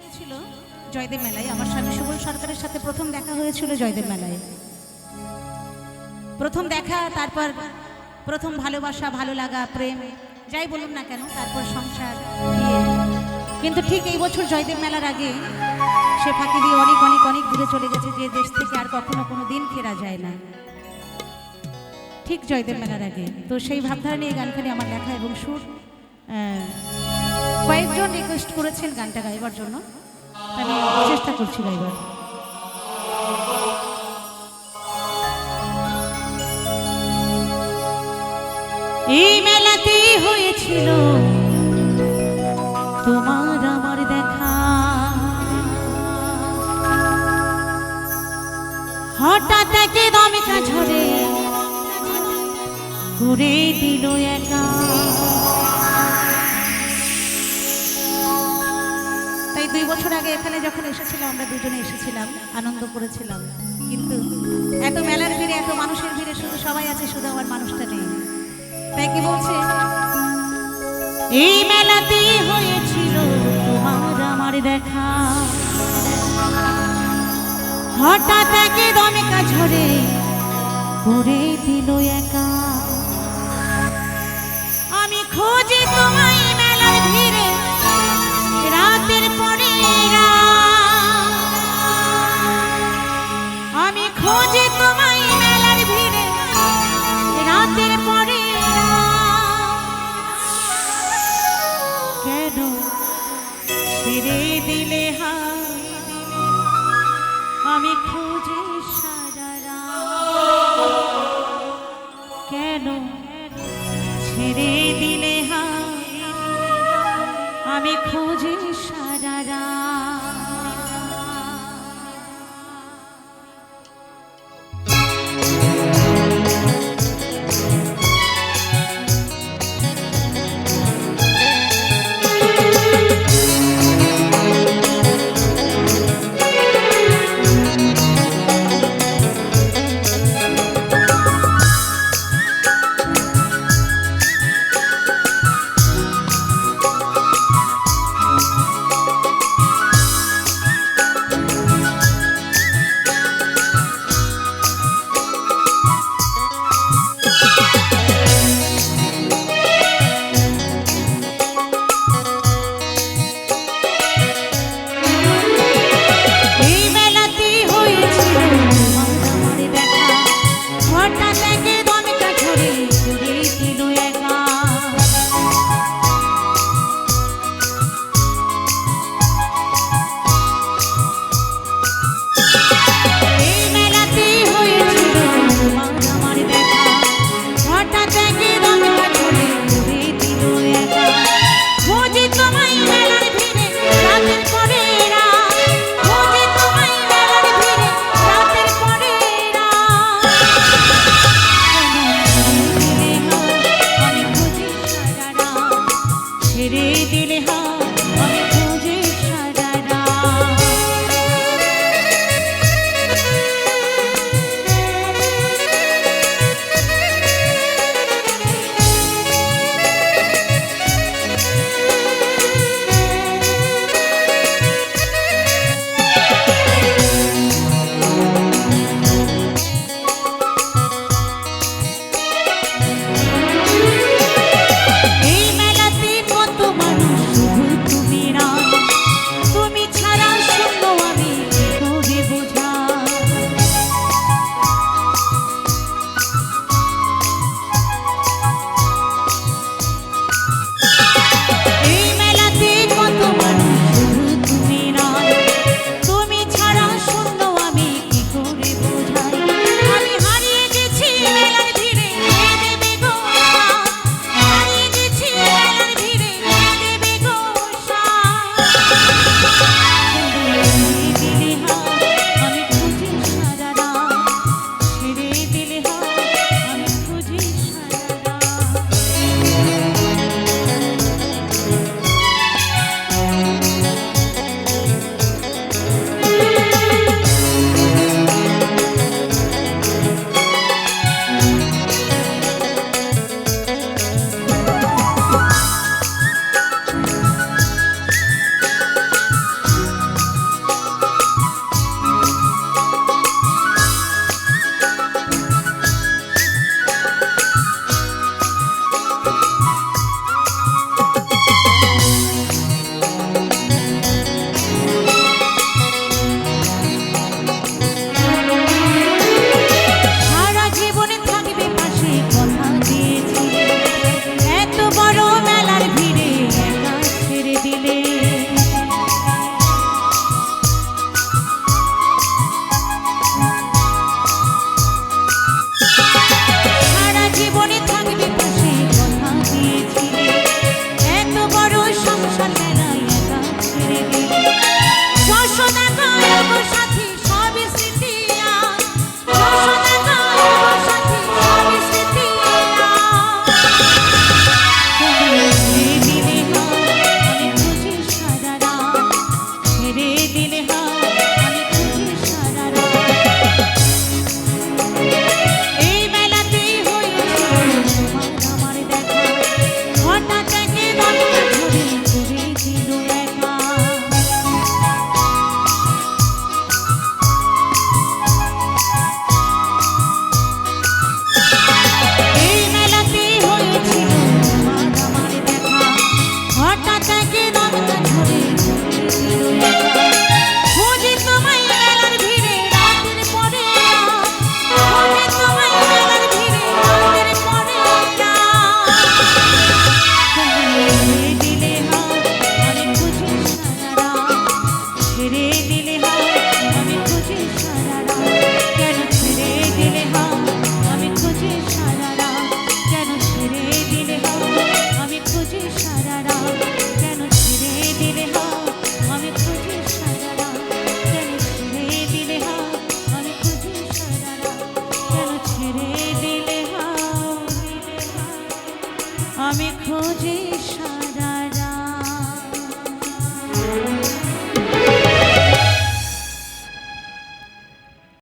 হয়েছিল জয়দেব মেলায়। আমার স্বামী সুবল সরকারের সাথে প্রথম দেখা হয়েছিল জয়দেব মেলায়। প্রথম দেখা, তারপর প্রথম ভালোবাসা, ভালো লাগা, প্রেম, যাই বলুন না কেন, তারপর সংসার, বিয়ে। কিন্তু ঠিক এই বছর জয়দেব মেলার আগে সে ফাঁকি দিয়ে অনেক অনেক অনেক দূরে চলে গেছে, যে দেশ থেকে আর কখনো কোনো দিন ফেরা যায় না, ঠিক জয়দেব মেলার আগে। তো সেই ভাবধারা নিয়ে গানখানি আমার লেখা এবং সুর। কয়েকজন রিকোয়েস্ট করেছেন গানটা গাইবার জন্য, আমি চেষ্টা করছি গাইবার। এই মেলাতেই হয়েছিল তোমার আমার দেখা, হঠাৎ একে দমকা ঝরে করে দিল একা। তাই 2 বছর আগে এখানে যখন এসেছিলাম, আমরা দুজনে এসেছিলাম, আনন্দ করেছিলাম। কিন্তু এত মেলার ভিড়ে, এত মানুষের ভিড়ে শুধু সবাই আছে, শুধু আমার মানুষটা নেই। তাই কি বলছে, এই মেলাতেই হয়েছিল তোমার আমার দেখা, হঠাৎ একে দমকা ঝরে করে দিল একা। আমি খোঁজে তোমায় মেলার ভিড়ে, রাতের পরে আমি খোঁজে তোমায় মেলার ভিড়ে, রাতের পরে কেন ছেড়ে দিলে হায়, আমি খুঁজে সারা রাত, কেন ছেড়ে দিলে হায়, আমি খুঁজে সারা রাত। এই মেলাতে কত মানুষ আমি খুঁজি